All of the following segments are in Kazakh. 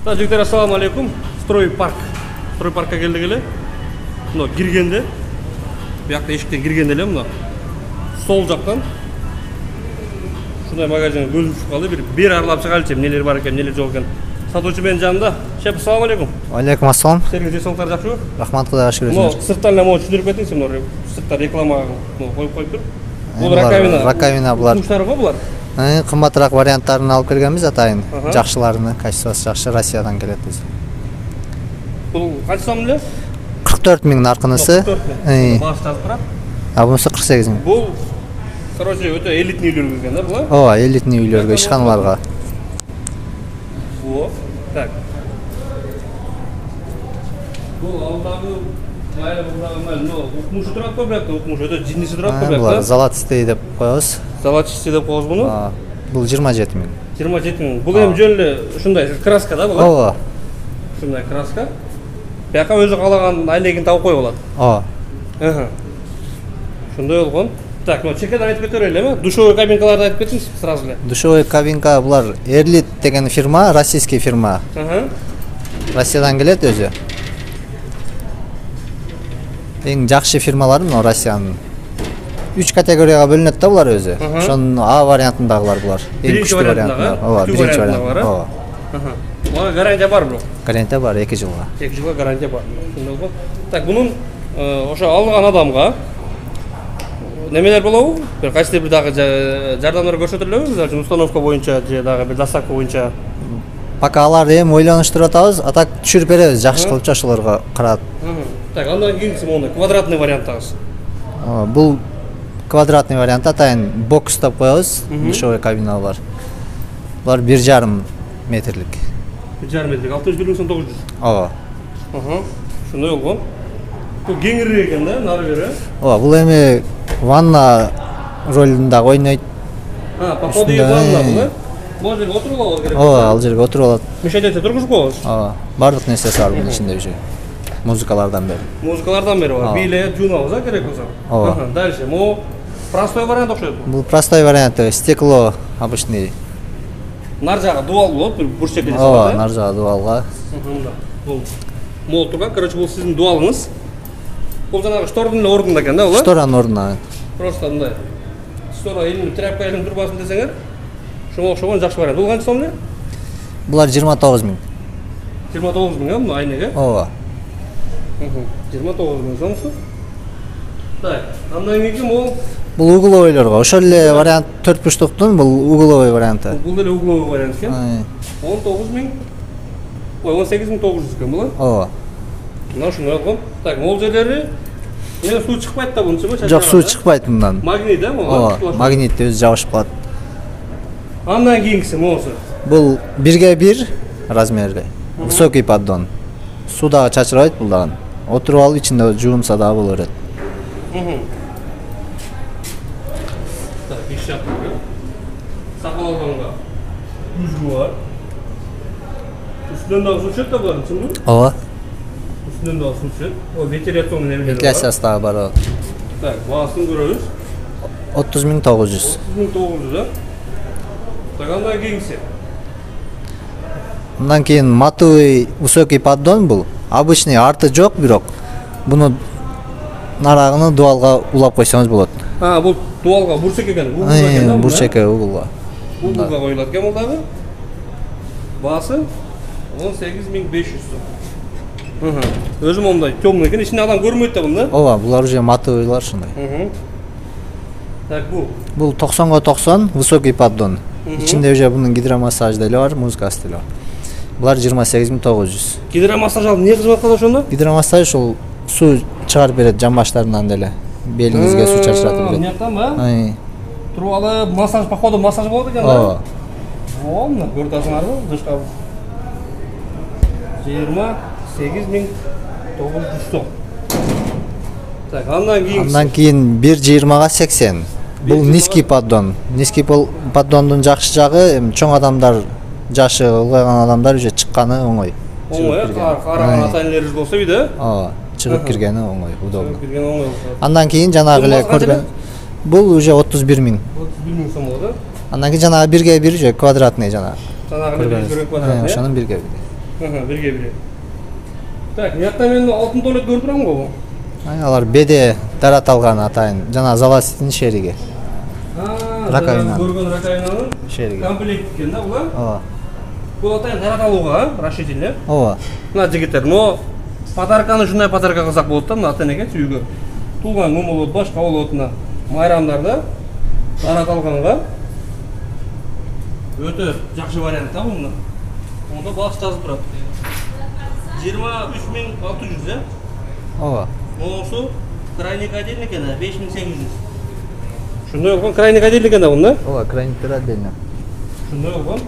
Жігіттер, ассаламу алейкум. Стройпаркқа келдік еле. Мына кіргенде, бұяқта ешіктен кіргенде еле мына сол жақтан шундай магазинге бөлініп шыққалы бір аралап шығалы чем, нелер бар екен, нелер жоқ екен. Сатушы мен жанында. Шеп, ассаламу алейкум. Алейкум ассалам. Сіздерге денсаулықтар жақсы ма? Рахмат, Құдайға шүкір. Мына сырттан мына түсіндіріп кетіңіз, мына сыртта рекламаға қойып тұр. Бұл раковина. Раковина бұлар. Тұтынушылары ғой бұлар? Қымбатырақ варианттарын алып келгенбіз атайын. Жақшыларыны, качествосы жақсы, Россиядан келеді біз. Бұл қанша сом эле? 44 000 нарқынысы. Басы жазып тұрады. Бұнысы 48 000. Бұл, короче, өте элитный үйлерге келген, да, бұлар? Ооба, элитный үйлерге, ишханаларга. Во, так. Бұл алдағы укмушы тұрады көп бәкті, укмушы өте жиннесі тұрады көп бәкті. Бұлар золотистый деп қойыз. Золотистый деп қойыз бұны? Бұл 27 000. 27 000. Бұл ең жөнлі шындай краска, да, бұлар? Ооба. Шындай краска. Бәқа өзі қалаған айлегін тауып қойып алады. Ооба. Шындай олған. Так, чекадан айтып кетер ме? Душевой кабинкаларды айтып кетіңіз сразу ле. Душевой кабинка бұлар Эрлит деген фирма, российский фирма. Россиядан келеді өзі. Ең жақсы фирмалар мына Россияның. 3 категорияға бөлінеді да бұлар өзі. Шоның А вариантындағылар бұлар. Бірінші вариантындағы? Ооба, бірінші вариантындағы. Ооба. Бұға гарантия бар бұл? Гарантия бар, 2 жылға. 2 жылға гарантия бар. Так, бұның оша алған адамға немелер болау? Bir қайсыда бір дағы жардамдар көрсетілеу? Мысалы үшін установка бойынша, дағы бір доставка бойынша? Пока алар ем ойланыштырып атабыз, атак түшіріп береміз, жақсы қылып жашыларға қарап. Так, андан кейінгісі оны квадратный варианттағыз? Бұл квадратный вариант атайын бокс деп қоябыз, душевой кабиналар. Бұлар 1,5 метрлік. 1,5 метрлік, 601 900. Ооба. Шындай олған. Бұл кеңірек екен да, нары бері? Ооба, бұл эми ванна ролында ойнайды. Походу үй ванна бұл, бұл жерге отырып алады керек? Ооба, ал жерге отырып алады. Мешайт етсе тұрғызып қоғыз? Ооба, барлық нәрсесі бар бұның ішінде уже. Музыкалардан бері. Музыкалардан бері бар, биле, жуналыза керек болса? Ооба. Дальше, бұл простой вариант оқшайды бұл? Бұл простой вариант, стекло обычный. Нар жағы дуал болады, бір шекелі салады? Ооба, нар жағы дуалға. Бұл мол тұрған, короче, бұл сіздің дуалыңыз. Бұл жаңағы штордың орнында екен, да, олар? Штораның орнында. Просто андай. Штора елінің тряпка елінің тұрбасын десеңер, шоң оқшауған жақсы вариант. Бұл қанша сом не? Бұлар 29 000. 29 000, мұны айнеге? Ооба. 29 000 сомсы. Так, андан кейін ол? Бұл угловойларға. Ошол эле вариант 4 бурчтуктун, бұл угловой варианты. Бұл эле угловой вариант екен? 19 000. Ой, 18 900 екен бұл? Ооба. Мына шunu алғам. Так, ол жерлері енді су шықпайды да бұнысы ма? Жоқ, су шықпайды бұндан. Магнит, да? Ооба, магнитті өзі жабышып қалады. Андан кейінгісі ме осы? Бұл 1/1 размерде. Высокий поддон. Судағы чачырайды бұлдаған. Отырып алып, içinde жуынса да бұл өрет. Так, беш жақтың. Сақал алғанға үзгі бар. Үстінен дағы су шет та бар, түсін бі? Ооба. Üstünden de alsın için. O ventilasyon nevleri var. Ventilasyası da var o. Tak, bağısını görürüz. 30 900. 30 900 da. Так, andan кейінгісі? Ondan кейін матовый высокий поддон бұл. Обычный арты жоқ, бирок. Бұны нарағыны дуалға улап қойсаңыз болады. Бұл дуалға буршек екен. Буршеке угылға. Угылға қойылады екен олдағы. Басы 18 500 сом. Өзім ондай темный екен, ішінде адам көрмейді да бұны? Ооба, бұлар уже матовыйлар шындай. Так, бұл? Бұл 90-ға 90 высокий поддон. Içinde уже бұның гидромассаж делі бар, музыка стилі бар. Бұлар 28 900. Гидромассаж алып не қызмет қылады сонда? Гидромассаж ол су шығарып береді жамбаштарынан делі. Беліңізге су чашыратып береді. Нияқтан ба? Тұрып алып, массаж, походу массаж болады екен, да? Ооба. О, мына көртасың арғы, дұшқа 28 900 сом. Так, андан кейінгісі? Андан кейін 1,20-ға 80. Бұл низкий поддон. Низкий поддондың жақшы жағы, чоң адамдар, жашы ұлғайған адамдар уже шыққаны оңай. Оңай, қараған ата-енелеріңіз болса бейді? Ооба, шығып кіргені оңай, удобно. Шығып кіргені оңай болса. Андан кейін жаңағы іле көрген. Бұл уже 31 000. 31 000 сом болады? Андан кейін жаңағы 1/1 уже квадратный жаңағы. Жаңағы 1/1 квадратный? Ошоның 1/1. Бирге бире. Так, мыякта мен алтын туалет көрүп турам го. Алар беде таратылган атайын жана заластын шериги. Раковина. Көргөн раковинанын Шериги. комплект экен да булар. Ооба. Бул атайын тараталууга, расширительный. Ооба. Мына жигиттер, но подарканы ушундай подарка кылсак болот да, мына ата-энеге үйгө. Туулган күн болот, башка болот мына майрамдарда тараталганга өтө жакшы вариант да бул. Онда баш жазып турат. 23600, Ооба. Монусу крайний кадильник эне 5800. Ушундай болгон крайний кадильник эне бул, да? Ооба, краниктер отдельно. Ушундай болгон.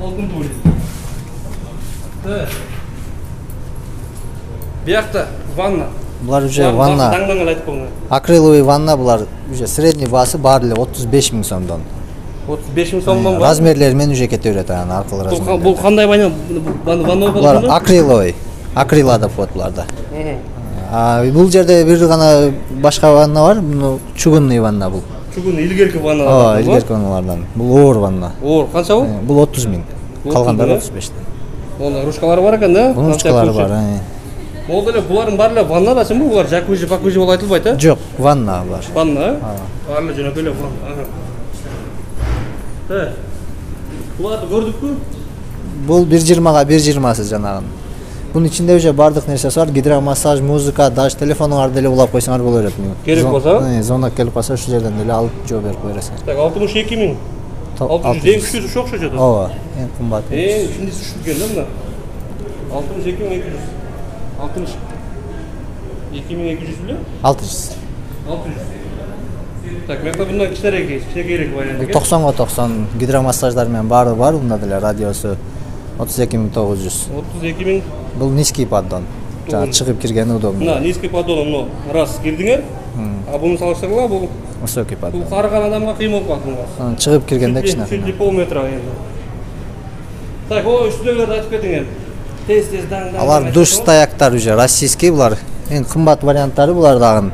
Алтын туалет. Биякта ванна. Булар уже ванна. Даңдан айтып коюңар. Акриловый ванна булар уже средний баасы баары эле 35 000 сомдон. 35 000 сомдон бар. Размерлери менен уже кете берет анан аркылы размер. Бул кандай ванна болот? Булар акриловый. Акрила деп коет буларда. Бул жерде бир гана башка ванна бар, муну чугунный ванна бул. Чугунный илгерки ванна. Ооба, илгерки ванналардан. Бул оор ванна. Оор, канча бул? Бул 30 000. Калгандары 35 000. Онда ручкалары бар экен да? Ручкалары бар. Ол деле булардын баары эле ванна да сенби, булар жакузи, пакузи болуп айтылбайт, да? Жок, ванна булар. Ванна, баары эле жөнөкөй эле ванна. Буларды көрдүкпү? Бул 1.20-га 1.20сы жанагын. Bunun içinde уже бардык нерсеси бар, гидромассаж, музыка, даже телефонуңарды деле улап койсоңар боло берет. Керек болсо? Звонок келип калса, ушул жерден деле алып жооп берип кое бересиңер. Так, 62 000. 600 эң күчтүүсү ошо окшойт. Ооба, эң кымбат. Ичиндеси ушул экен да мына. 62 200. 2200 беле? 600. 600. Так, мекта bundan кичинекейирээк вариант экен. 90-га 90 гидромассаждар менен баары бар, бунда деле радиосу 32 900. 32 000. Бул низкий поддон. Жана чыгып киргени удобно. Мына низкий поддон, мына раз кирдиңер. А буну салыштыргыла, бул высокий поддон. Бул карыган адамга кыйын болуп калат муну. Чыгып киргенде кичине. Чуть полметра энди. Так, о үстүдөгүлөрдү айтып кетиңер. Тез даң. Алар душ стояктар уже российский булар. Эң кымбат варианттары булар дагы.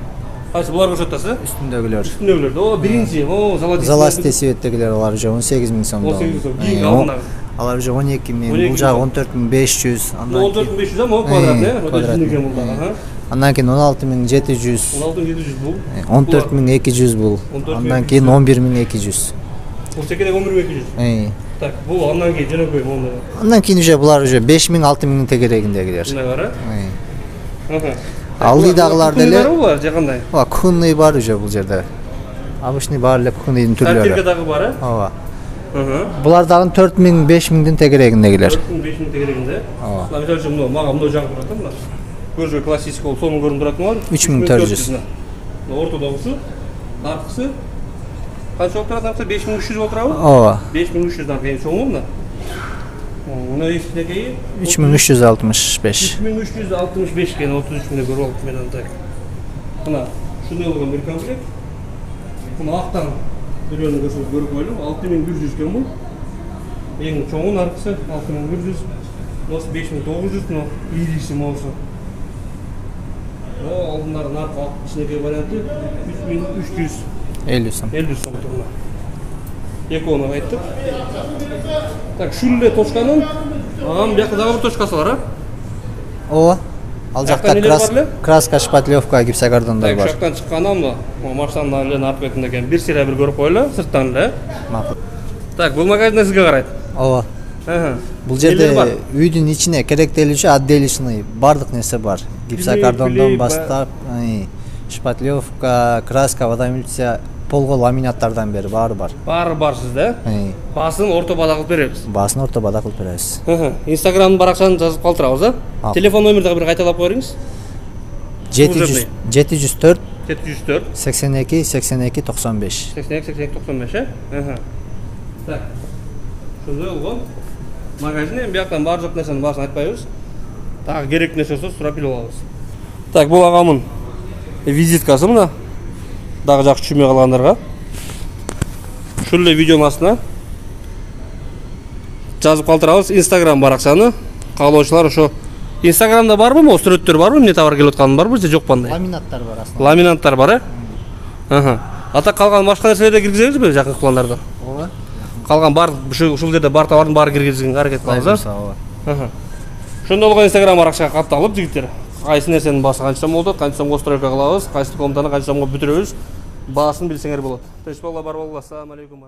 Кайсы булар көрсөтөсү? Үстүндөгүлөр. Үстүндөгүлөр. О, биринчи, Заласти светтегилер алар уже 18 000 сомдон. 18 000 сом. Алар уже 12 000, бул жагы 14 500. 14 500 ама квадрат, э? Андан кийин 16 700. 16 700 бул. 14 200 бул. Андан кийин 11 200. Бул секеде 11 200. Так, бул андан кийин жөнөкөй монда. Андан кийин уже булар уже 5 000 6 000 тегерегиндегилер. Мына бар, э? Алдыдагылар деле. Бар же кандай? Ооба, кухонный бар уже бул жерде. Обычный баары эле кухонныйдын түрлөрү. Тартирге дагы бар, э? Ооба. Булар дагы 4 000 5 000дин тегерегиндегилер. 4 000 5 000 тегерегинде. Мына мисалы үчүн мага мындай жагып турат да мына. Көржө классик болуп сонун көрүнүп турат мына. 3400. Мына ортодогусу, аркысы канча болуп турат акча? 5300 болуп турабы? Ооба. 5300 дан эң чоңу мына. Мына эчтеги 3365. 3365 кен 33 миңге көрүп алып мен андай. Мына ушундай болгон бир комплект. Мына актан бирөөнү көрүп койлум. 6100 кен бул. Эң чоңун аркысы 6100. Мос 5900 но ирisi болсо. О, алдындагы наркы ичинеги варианты 3300. 50 сом. 50 сом турна. Экону айттык. Так, шүлле точканын агам бияка дагы бир точкасы бар, а? Ооба. Ал жакта краска, шпатлевка, гипсокартондар бар. Жактан чыккандан мына машинанын эле арт бетинде экен. Бир сыйра бир көрүп койлу, сырттан эле. Макул. Так, бул магазин сизге карайт. Ооба. Бул жерде үйдүн ичине керектелүүчү отделочный бардык нерсе бар. Гипсокартондон баштап, шпатлевка, краска, водоэмилиция, полго ламинаттардан бери баары бар. Баары бар сизде? Баасын орто бада кылып беребиз. Баасын орто бада кылып беребиз. Инстаграмдын баракчасын жазып калтырабыз, а? Телефон номерди дагы бир кайталап коюңуз. 704 82 82 95. 82 95, э? Так. Ушундай болгон. Магазин эми бияктан бар жок нерсенин баасын айтпайбыз. Дагы керектүү нерсе болсо сурап билип алабыз. Так, бул агамдын визиткасы мына. Дагы жакшы түшүнбөй калгандарга. Ушул эле видеонун астына жазып калтырабыз Instagram баракчаны. Каалоочулар ошо Instagramда барбы, могу сүрөттөр барбы, эмне товар келип атканы барбы, же жок кандай? Ламинаттар бар аслында. Ламинаттар бар, э? Ата калган башка нерселерди киргизебизби жакын пландарды? Ооба. Калган бар ушул жерде бар товардын баары киргизгенге аракет кылабыз, а? Ооба. Ошондой болгон Instagram аракчага катталып жигиттер кайсы нерсенин баасы канча сом болот, канча сомго стройка кылабыз, кайсы комнатаны канча сомго бүтүрөбүз, баасын билсеңер болот. Тынч болгула, бар болгула. Ассаламу алейкум.